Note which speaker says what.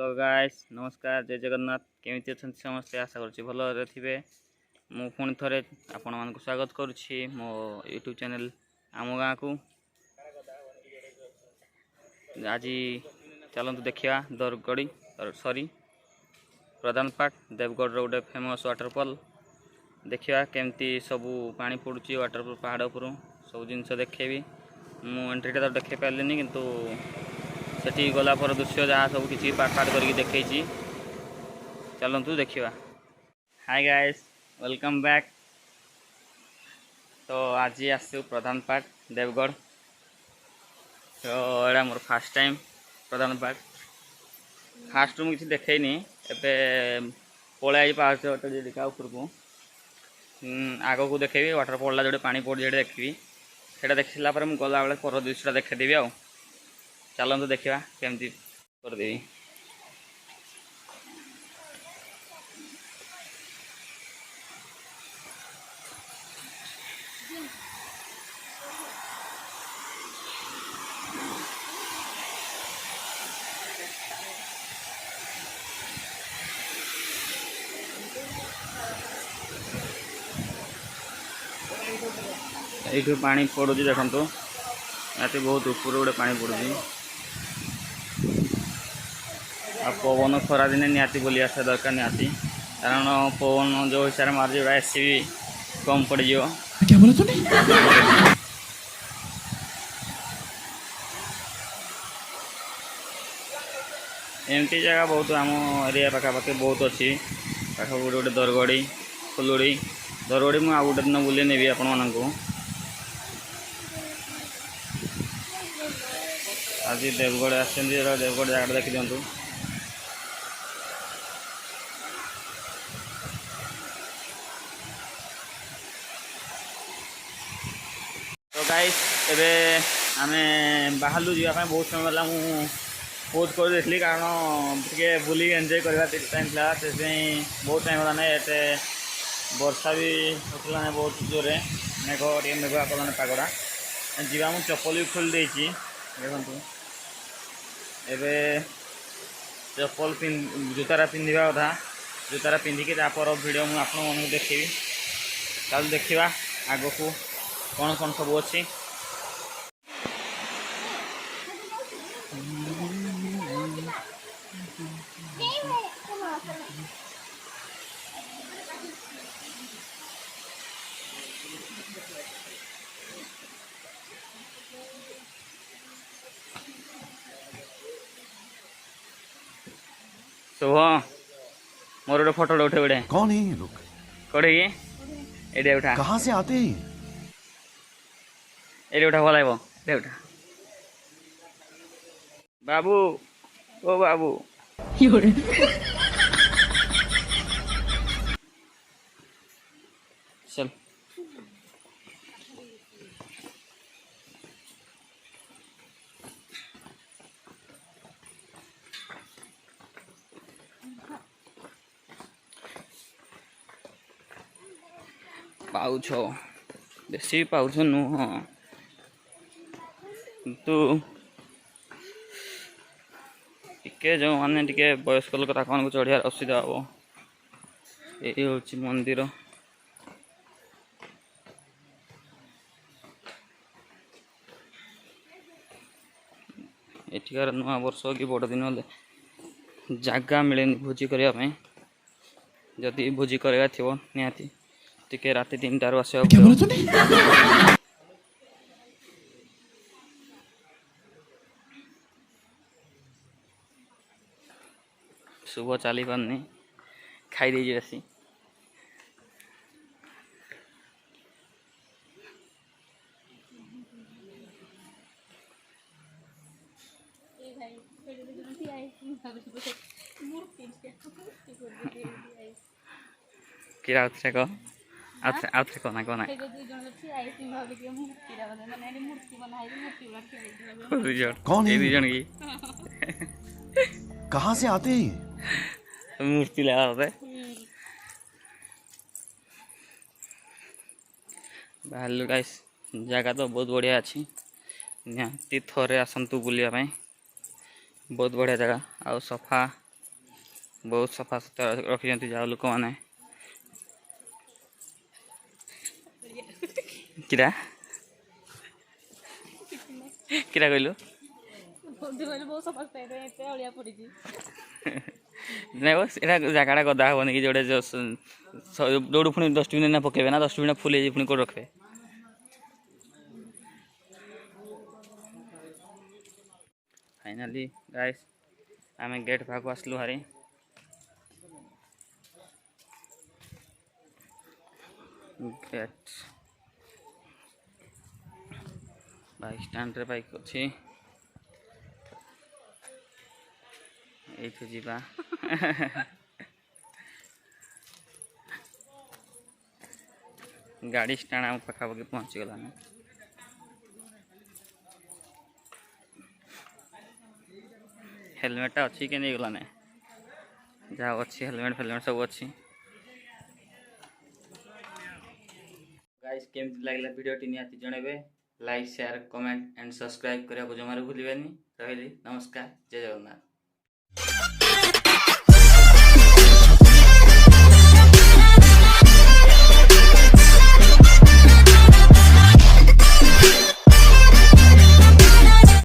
Speaker 1: Hello guys नमस्कार जय जगन्नाथ केमिति अछंती समस्ते आशा करछि भलो थिबे। मु पुणी थरे आपण मानकु स्वागत करुछि मो यूट्यूब चैनल आम गाँ को। आज चलतु देखा दरगड़ी सॉरी प्रधान पार्क देवगढ़ गोटे फेमस वाटरफॉल देखा केमती सबू पानी पड़ुची वाटरफॉल पहाड़ उपर सब जिनस देखेबी। मु एंट्रीटा तो देखे पारे किंतु सेठी गला पर दृश्य जहाँ सब किसी पार्ट पार्ट करके देखी। चलतु देखा। Hi guys welcome back. तो आज आसु प्रधान पार्क देवगढ़। तो एटा मोर फास्ट टाइम प्रधान पार्क। फास्ट मुझे किसी देखनी एवं पलि पार्क देखा ऊपर को आग को देखेबी वाटरफॉल जो पानी पड़ी जो देखी से देख सारापर मुझे गला बेले पर दृश्य देखेदेवी। आ चलतु देखा केमती करदेवी। ये पानी पड़ू देखु ये बहुत ऊपर गोटे पानी पड़ू आ पवन खरा दिन निहाती बोली आसा दरकार निहाती कारण पवन जो हिसाब से मार्च एसी भी कम पड़ जाओ। क्या बोला तूने? एमती जगह बहुत आम एरिया पाखापाखि बहुत अच्छी पाख गोटे दरगड़ी फुलुड़ी दरगड़ी मुझे आउ गोटे दिन बुले नेबी आपण मानू। आज देवगढ़ आसते देवगढ़ जगह देखी दिंतु। तो गाइस एबे आमे बाहरलु जावाई बहुत समय वाला मु पोज कर देली कारण टिके बुली एंजॉय करबा टाइम था से बहुत टाइम वाला नहीं एते वर्षा भी होतला नहीं बहुत जोरे मेघ टे मेघुआ कला पागड़ा जीवा मु चप्पल भी खोल देछि देखंतु। एबे चप्पल जूतारा पिंधिबा कथा जूतारा पिंधिकी तापर वीडियो मु आपण मन देखिबी। चल देखिबा आगो को कौन कौन सब अच्छी। शुभ मोर गोटे फोटो उठे बड़े।
Speaker 2: कौन है ये लोग?
Speaker 1: कौटे ये उठा
Speaker 2: कहाँ से आते हैं?
Speaker 1: ये उठा भल उठा बाबू ओ बाबू चल पाउछ बेसी पाउछ नुह किंतु टिके जो माने टिके वयस्क लोक ताकन को चढ़ियार असुविधा हम। ये हूँ मंदिर एठिकार नुआ वर्ष कि बड़ दिन जगह मिले भोजी करने जदि भोजी करवा थो निहाती टिके राति 3टार आसा। शुभ चली पारनी खाई दे आसी कि कह आउथरे कहना कहना
Speaker 2: कौन है?
Speaker 1: जन की
Speaker 2: कहाँ से आते हैं?
Speaker 1: मूर्ति लगा बाहर गाइस जगह तो बहुत बढ़िया अच्छी निहाती थरे आसतु बुलिया बहुत बढ़िया जगह आ सफा बहुत सफा सुतरा रखिछन्ति जाओ लोक माने किरा किरा कहलु नहीं बस एटा जगह गदा हेनी कि जोड़े जोड़ पुणी डस्टबिन ना पकेबे ना डस्टबिन फुल पुणी कोड रखे फाइनाली गाइस आम गेट पाक आसलु हारी गेट बाइक स्टैंड रे बाइक अच्छी जीवा गाड़ी स्टैंड आम पाखापाखि पहुँची गलानी हेलमेट अच्छी के नहीं गलाने जहाँ अच्छी हेलमेट फेलमेट सब अच्छी गाइस केमती लागला वीडियोटी निहाती जनइबे like share comment and subscribe करने को जमार भूलिबेनी रहिली नमस्कार जय जगन्नाथ।